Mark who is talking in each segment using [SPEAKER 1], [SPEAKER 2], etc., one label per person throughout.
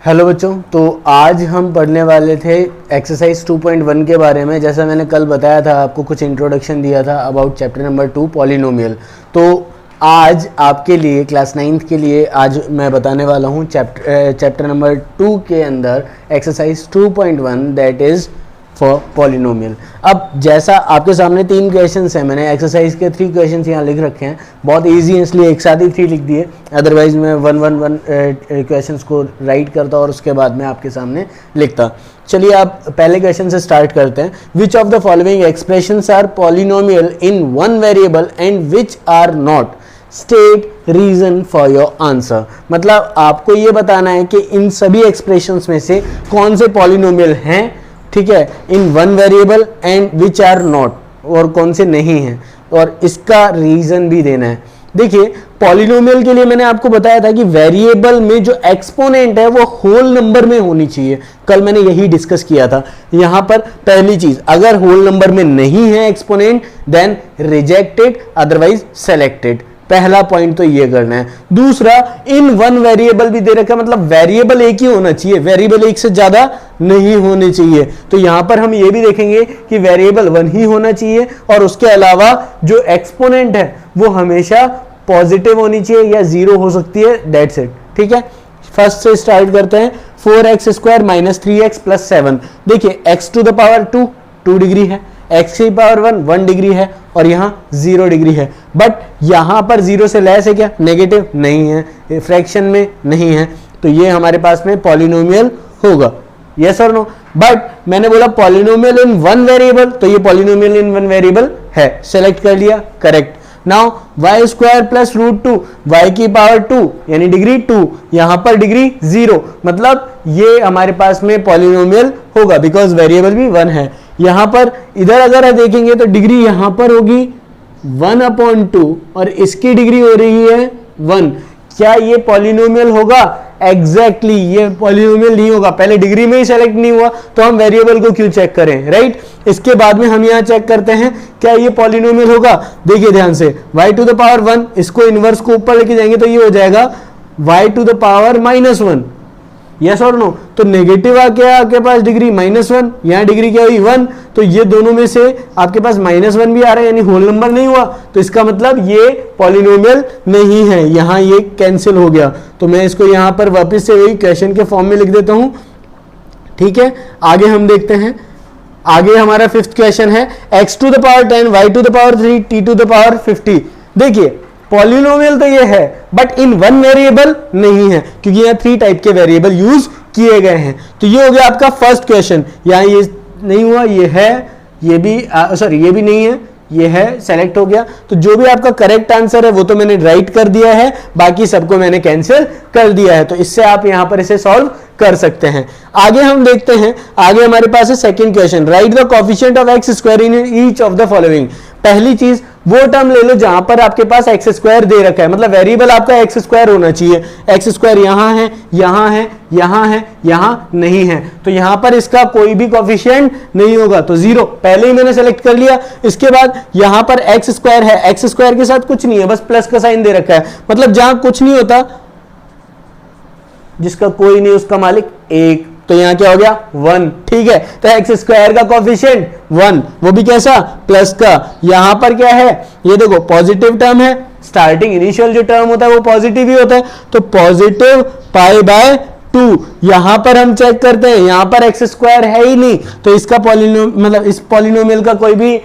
[SPEAKER 1] Hello बच्चों, तो आज हम पढ़ने वाले थे एक्सरसाइज 2.1 के बारे में। जैसा मैंने कल बताया था, आपको कुछ इंट्रोडक्शन दिया था अबाउट चैप्टर नंबर 2 पॉलिनोमियल। तो आज आपके लिए क्लास 9th के लिए आज मैं बताने वाला हूँ चैप्टर नंबर 2 के अंदर exercise 2.1 that is for polynomial. अब जैसा आपके सामने 3 क्वेश्चंस हैं, मैंने एक्सरसाइज के 3 क्वेश्चंस यहाँ लिख रखे हैं। बहुत इजी है इसलिए एक साथ ही 3 लिख दिए, अदरवाइज मैं 1 क्वेश्चंस को राइट करता और उसके बाद में आपके सामने लिखता। चलिए आप पहले क्वेश्चन से स्टार्ट करते हैं। Which of the following expressions are polynomial in one variable and which are not, state reason for your answer. मतलब आपको ये बताना है कि इन सभी एक्सप्रेशंस में से कौन से पॉलिनोमियल हैं, ठीक है, in one variable and which are not, और कौन से नहीं हैं, और इसका रीजन भी देना है। देखिए पॉलिनोमियल के लिए मैंने आपको बताया था कि वेरिएबल में जो एक्सपोनेंट है वो होल नंबर में होनी चाहिए। कल मैंने यही डिस्कस किया था। यहां पर पहली चीज, अगर होल नंबर में नहीं है exponent then rejected, otherwise selected. पहला पॉइंट तो ये करना है। दूसरा, इन वन वेरिएबल भी दे रखा है, मतलब वेरिएबल एक ही होना चाहिए, वेरिएबल एक से ज्यादा नहीं होने चाहिए। तो यहां पर हम ये भी देखेंगे कि वेरिएबल 1 ही होना चाहिए और उसके अलावा जो एक्सपोनेंट है वो हमेशा पॉजिटिव होनी चाहिए या 0 हो सकती है, दैट्स इट। ठीक है, फर्स्ट से स्टार्ट करते हैं। 4x square minus 3x plus 7। देखिए x to the power 2 degree है, x की पावर 1 डिग्री है और यहाँ 0 डिग्री है। बट यहाँ पर 0 से लेस है क्या? नेगेटिव नहीं है, फ्रैक्शन में नहीं है, तो ये हमारे पास में पॉलिनोमियल होगा। यस और नो? बट मैंने बोला पॉलिनोमियल इन वन वेरिएबल, तो ये पॉलिनोमियल इन वन वेरिएबल है, सेलेक्ट कर लिया, correct. Now y square plus √2, y की पावर 2 यानी डिग्री 2, यहां पर डिग्री 0, मतलब ये हमारे पास में पॉलिनोमियल होगा बिकॉज वेरिएबल भी 1 है। यहां पर इधर अगर देखेंगे तो डिग्री यहां पर होगी 1/2 और इसकी डिग्री हो रही है 1। क्या ये पॉलिनोमियल होगा? एग्जैक्टली ये पॉलिनोमियल नहीं होगा। पहले डिग्री में ही सेलेक्ट नहीं हुआ तो हम वेरिएबल को क्यों चेक करें, राइट? इसके बाद में हम यहां चेक करते हैं क्या ये पॉलिनोमियल होगा। देखिए ध्यान से, y टू द पावर 1, इसको इनवर्स को ऊपर लेके जाएंगे तो ये हो जाएगा y to the power -1। Yes और नो? तो नेगेटिव आ गया आपके पास डिग्री -1, यहाँ डिग्री क्या हुई 1, तो ये दोनों में से आपके पास -1 भी आ रहा है यानी होल नंबर नहीं हुआ, तो इसका मतलब ये पॉलिनोमियल नहीं है। यहाँ ये कैंसिल हो गया, तो मैं इसको यहाँ पर वापस से वही क्वेश्चन के फॉर्म में लिख देता हूँ। ठीक है, आगे हम देखते हैं। आगे हमारा 5th क्वेश्चन है x to the power 10, y to the power 3, t to the power 50। देखिए पॉलिनोमियल तो ये है बट इन वन वेरिएबल नहीं है क्योंकि यहाँ 3 टाइप के वेरिएबल यूज किए गए हैं। तो ये हो गया आपका फर्स्ट क्वेश्चन। यहाँ ये नहीं हुआ, ये है, ये भी सॉरी ये भी नहीं है, ये है, सेलेक्ट हो गया। तो जो भी आपका करेक्ट आंसर है वो तो मैंने राइट कर दिया है, बाकी सबको मैंने कैंसिल कर दिया है। तो इससे आप यहां पर इसे सॉल्व कर सकते हैं। आगे हम देखते हैं, आगे हमारे पास है second question. Right the coefficient of x square in each of the following. पहली चीज वो टर्म ले लो जहां पर आपके पास एक्स स्क्वायर दे रखा है, मतलब वेरिएबल आपका एक्स स्क्वायर होना चाहिए। एक्स स्क्वायर यहां है, यहां है, यहां है, यहां नहीं है, तो यहां पर इसका कोई भी कोफिशिएंट नहीं होगा, तो 0 पहले ही मैंने सेलेक्ट कर लिया। इसके बाद यहां पर एक्स स्क्वायर है, एक्स स्क्वायर के साथ कुछ नहीं है, बस प्लस का साइन दे रखा है, मतलब जहां कुछ नहीं होता, जिसका कोई नहीं उसका मालिक 1, तो यहां क्या हो गया 1। ठीक है, तो एक्स स्क्वायर का कोफिशिएंट 1, वो भी कैसा? प्लस का। यहां पर क्या है? ये देखो पॉजिटिव टर्म है, स्टार्टिंग इनिशियल जो टर्म होता है वो पॉजिटिव ही होता है, तो पॉजिटिव π/2। यहां पर हम चेक करते हैं, यहां पर एक्स स्क्वायर है ही नहीं, तो इसका मतलब इस पॉलिनोमियल का कोई भी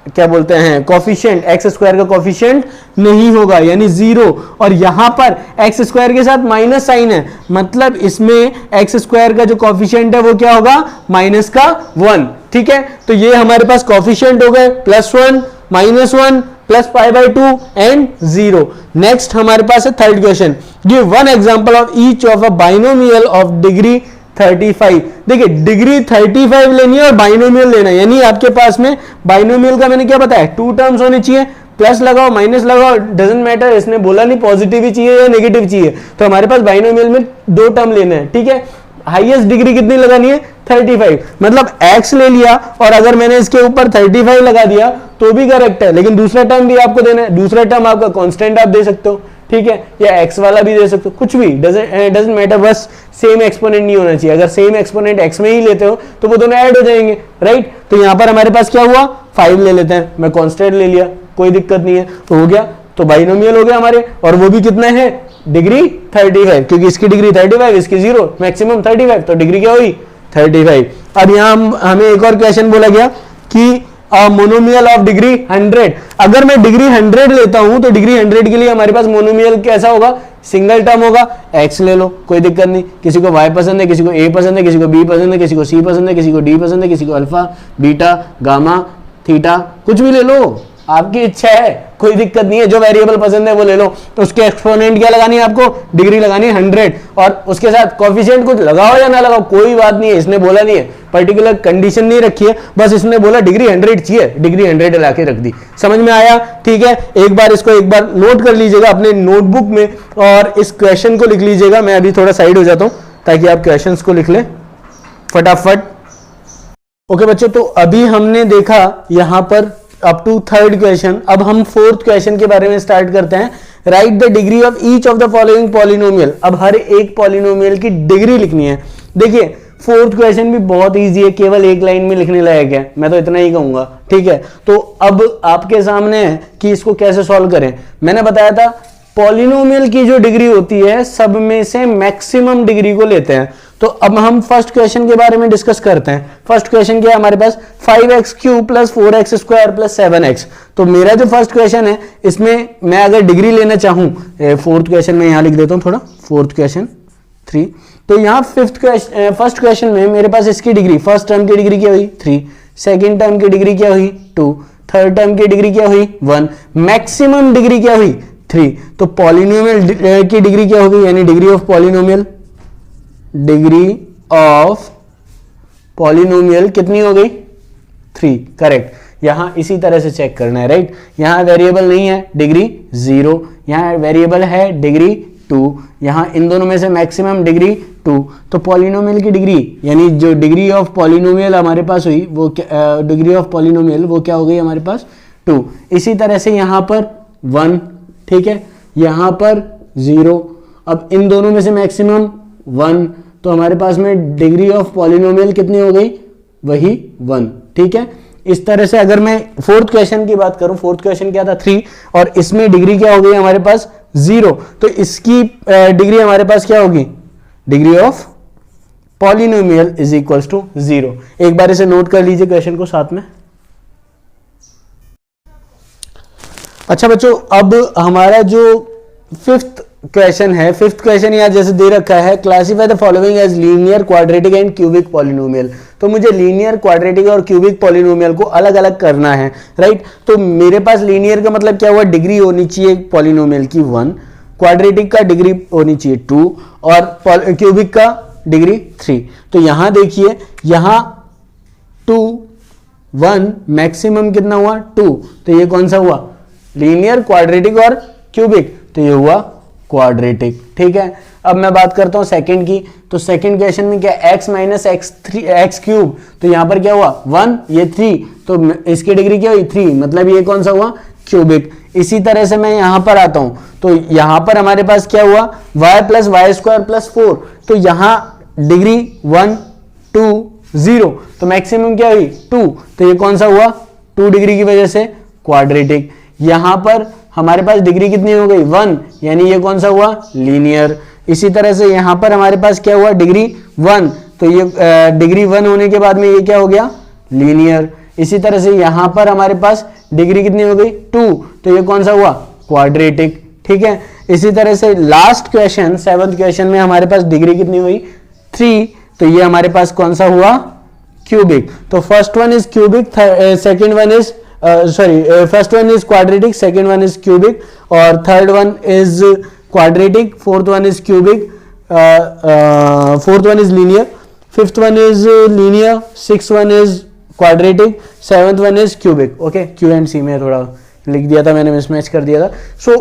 [SPEAKER 1] क्या बोलते हैं कोफिशिएंट, एक्स स्क्वायर का कोफिशिएंट नहीं होगा यानी 0। और यहां पर एक्स स्क्वायर के साथ माइनस साइन है, मतलब इसमें एक्स स्क्वायर का जो कोफिशिएंट है वो क्या होगा? -1। ठीक है, तो ये हमारे पास कोफिशिएंट हो गए +1, -1, प्लस π/2 एंड 0। नेक्स्ट हमारे पास है third question. Give one example of each of a binomial of degree 35। देखिए डिग्री 35 लेनी है और बाइनोमियल लेना है, यानी आपके पास में बाइनोमियल का मैंने क्या बताया, 2 टर्म्स होने चाहिए, प्लस लगाओ माइनस लगाओ डजंट मैटर, इसने बोला नहीं पॉजिटिव ही चाहिए या नेगेटिव चाहिए, तो हमारे पास बाइनोमियल में 2 टर्म लेना है। ठीक है, हाईएस्ट डिग्री कितनी लगानी है? 35, मतलब x ले लिया और अगर मैंने इसके ऊपर 35 लगा दिया तो भी करेक्ट है, लेकिन दूसरा टर्म भी आपको देना है। दूसरा टर्म आपका कांस्टेंट आप दे सकते हो। ठीक है, या x वाला भी दे सकते हो, कुछ भी, डजंट मैटर, बस सेम एक्सपोनेंट नहीं होना चाहिए। अगर सेम एक्सपोनेंट x में ही लेते हो तो वो दोनों ऐड हो जाएंगे, राइट। तो यहां पर हमारे पास क्या हुआ, 5 ले लेते हैं, मैं कांस्टेंट ले लिया, कोई दिक्कत नहीं है, तो हो गया, तो बाइनोमियल हो गया हमारे, और वो भी कितने हैं, डिग्री 35, क्योंकि इसकी डिग्री 35, इसकी 0, मैक्सिमम 35, तो डिग्री क्या हुई, 35। अब यहां हमें एक और क्वेश्चन बोला गया कि मोनोमियल ऑफ डिग्री 100। अगर मैं डिग्री 100 लेता हूं तो डिग्री 100 के लिए हमारे पास मोनोमियल कैसा होगा, सिंगल टर्म होगा, x ले लो, कोई दिक्कत नहीं, किसी को y पसंद है, किसी को a पसंद है, किसी को b पसंद है, किसी को c पसंद है, किसी को d पसंद है, किसी को अल्फा, बीटा, गामा, थीटा, कुछ भी ले लो, आपकी इच्छा है, कोई दिक्कत नहीं है, जो वेरिएबल पसंद है वो ले लो। तो उसके एक्सपोनेंट क्या लगानी है आपको, डिग्री लगानी है 100, और उसके साथ कोएफिशिएंट कुछ लगाओ या ना लगाओ कोई बात नहीं है, इसने बोला नहीं है, पर्टिकुलर कंडीशन नहीं रखी है, बस इसने बोला डिग्री 100 चाहिए, डिग्री 100 ला के रख दी। समझ में आया, ठीक है। एक बार इसको एक बार नोट कर लीजिएगा अपने नोटबुक में और इस क्वेश्चन को लिख लीजिएगा। मैं अभी थोड़ा साइड हो जाता हूं ताकि आप क्वेश्चन को लिख ले फटाफट। ओके बच्चों, तो अभी हमने देखा यहां पर अप टू थर्ड क्वेश्चन। अब हम फोर्थ क्वेश्चन के बारे में स्टार्ट करते हैं। Right the degree of each of the following polynomial. अब हर एक पॉलिनोमियल की डिग्री लिखनी है। देखिए फोर्थ क्वेश्चन भी बहुत इजी है, केवल एक लाइन में लिखने लायक है, मैं तो इतना ही कहूंगा, ठीक है। तो अब आपके सामने है कि इसको कैसे सॉल्व करें। मैंने बताया था पॉलिनोमियल की जो डिग्री होती है सब में से मैक्सिमम डिग्री को लेते हैं। तो अब हम फर्स्ट क्वेश्चन के बारे में डिस्कस करते हैं। फर्स्ट क्वेश्चन क्या है हमारे पास, 5x³ + 4x² + 7x। तो मेरा जो फर्स्ट क्वेश्चन है इसमें मैं अगर डिग्री लेना चाहूं, फोर्थ क्वेश्चन में यहां लिख देता हूं थोड़ा, फोर्थ क्वेश्चन 3। तो यहां फर्स्ट क्वेश्चन में मेरे पास इसकी डिग्री, फर्स्ट टर्म की डिग्री क्या हुई 3, सेकेंड टर्म की डिग्री क्या हुई 2, थर्ड टर्म की डिग्री क्या हुई 1, मैक्सिमम डिग्री क्या हुई 3। तो पॉलिनोमियल की डिग्री क्या होगी, यानी degree of polynomial, degree of polynomial कितनी हो गई 3, करेक्ट। यहां इसी तरह से चेक करना है, राइट। यहां वेरिएबल नहीं है डिग्री 0, यहां वेरिएबल है डिग्री 2, यहां इन दोनों में से मैक्सिमम डिग्री 2। तो पॉलिनोमियल की डिग्री यानी जो डिग्री ऑफ पॉलिनोमियल हमारे पास हुई वो डिग्री ऑफ पॉलिनोमियल वो क्या हो गई हमारे पास 2। इसी तरह से यहां पर 1, ठीक है, यहां पर 0। अब इन दोनों में से मैक्सिमम 1, तो हमारे पास में डिग्री ऑफ पॉलिनोमियल कितनी हो गई, वही 1, ठीक है। इस तरह से अगर मैं फोर्थ क्वेश्चन की बात करूं, फोर्थ क्वेश्चन क्या था 3, और इसमें डिग्री क्या हो गई हमारे पास 0, तो इसकी डिग्री हमारे पास क्या होगी, degree of polynomial is equals to 0। एक बार इसे नोट कर लीजिए क्वेश्चन को साथ में। अच्छा बच्चों, अब हमारा जो फिफ्थ क्वेश्चन है, फिफ्थ क्वेश्चन यहाँ जैसे दे रखा है, classify the following as linear, quadratic and cubic polynomial. तो मुझे लीनियर, क्वाड्रेटिक और क्यूबिक पॉलिनोमियल को अलग अलग करना है, राइट। तो मेरे पास लीनियर का मतलब क्या हुआ, डिग्री होनी चाहिए पॉलिनोमियल की 1, क्वाड्रेटिक का डिग्री होनी चाहिए 2 और क्यूबिक का डिग्री 3। तो यहां देखिए, यहां 2 1 मैक्सिमम कितना हुआ 2, तो ये कौन सा हुआ, लीनियर, क्वाड्रेटिक और क्यूबिक, तो ये हुआ क्वाड्रेटिक, ठीक है। अब मैं बात करता हूं सेकंड की। तो सेकंड क्वेश्चन में क्या, x - x3 तो यहां पर क्या हुआ 1, ये 3, तो इसकी डिग्री क्या हुई 3, मतलब ये कौन सा हुआ क्यूबिक। इसी तरह से मैं यहां पर आता हूं, तो यहां पर हमारे पास क्या हुआ y + y² + 4, तो यहां डिग्री 1 2 0, तो मैक्सिमम क्या हुई 2, तो ये कौन सा हुआ 2 डिग्री की वजह से क्वाड्रेटिक। यहां पर हमारे पास डिग्री कितनी हो गई 1, यानी ये कौन सा हुआ लीनियर। इसी तरह से यहां पर हमारे पास क्या हुआ डिग्री 1, तो ये डिग्री 1 होने के बाद में ये क्या हो गया लीनियर। इसी तरह से यहां पर हमारे पास डिग्री कितनी हो गई 2, तो ये कौन सा हुआ क्वाड्रेटिक, ठीक है। इसी तरह से लास्ट क्वेश्चन, सेवंथ क्वेश्चन में हमारे पास डिग्री कितनी हुई 3, तो ये हमारे पास कौन सा हुआ क्यूबिक। तो first one is cubic, second one is first one is quadratic, second one is cubic, और third one is quadratic, fourth one is cubic, fourth one is linear, fifth one is linear, sixth one is quadratic, seventh one is cubic. Okay, Q and C में थोड़ा लिख दिया था मैंने, mismatch कर दिया था। So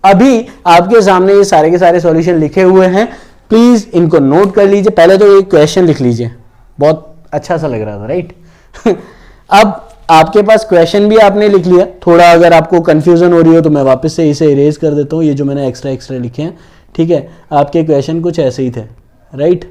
[SPEAKER 1] अभी आपके सामने ये सारे के सारे सॉल्यूशन लिखे हुए हैं, प्लीज इनको नोट कर लीजिए। पहले तो एक क्वेश्चन लिख लीजिए, बहुत अच्छा सा लग रहा था, राइट। अब आपके पास क्वेश्चन भी आपने लिख लिया, थोड़ा अगर आपको कंफ्यूजन हो रही हो तो मैं वापस से इसे इरेज कर देता हूँ, ये जो मैंने एक्स्ट्रा लिखे हैं, ठीक है। आपके क्वेश्चन कुछ ऐसे ही थे, राइट।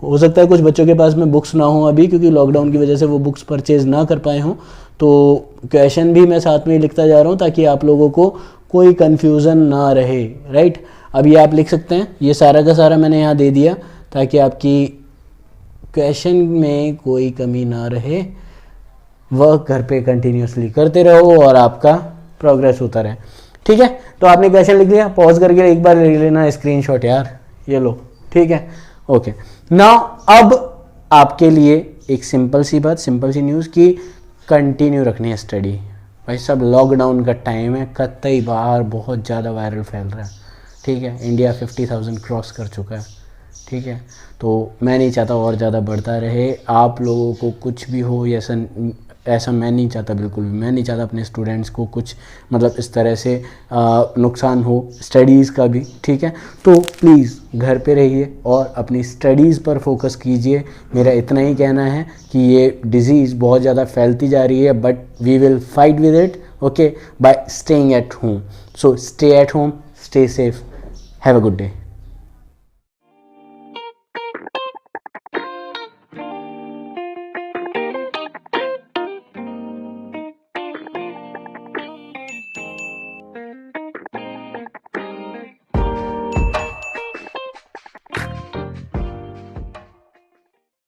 [SPEAKER 1] हो सकता है कुछ बच्चों के पास में बुक्स ना हो अभी, क्योंकि लॉकडाउन की वजह से वो बुक्स परचेज ना कर पाए हों, तो क्वेश्चन भी मैं साथ में ही लिखता जा रहा हूँ ताकि आप लोगों को कोई कन्फ्यूज़न ना रहे, राइट। अब ये आप लिख सकते हैं, ये सारा का सारा मैंने यहाँ दे दिया ताकि आपकी क्वेश्चन में कोई कमी ना रहे। वर्क घर पे कंटिन्यूसली करते रहो और आपका प्रोग्रेस होता रहे, ठीक है। तो आपने क्वेश्चन लिख लिया, पॉज करके एक बार ले लेना स्क्रीनशॉट यार, ये लो, ठीक है, ओके। नाउ अब आपके लिए एक सिंपल सी बात, सिंपल सी न्यूज़ कि कंटिन्यू रखनी है स्टडी। भाई सब लॉकडाउन का टाइम है, कतई बाहर बहुत ज़्यादा वायरल फैल रहा है, ठीक है। इंडिया 50,000 क्रॉस कर चुका है, ठीक है। तो मैं नहीं चाहता और ज़्यादा बढ़ता रहे, आप लोगों को कुछ भी हो ऐसा मैं नहीं चाहता, बिल्कुल भी मैं नहीं चाहता अपने स्टूडेंट्स को कुछ मतलब इस तरह से नुकसान हो स्टडीज़ का भी, ठीक है। तो प्लीज़ घर पे रहिए और अपनी स्टडीज़ पर फोकस कीजिए। मेरा इतना ही कहना है कि ये डिज़ीज़ बहुत ज़्यादा फैलती जा रही है, but we will fight with it, okay, by staying at home. So stay at home, stay safe, have a good day.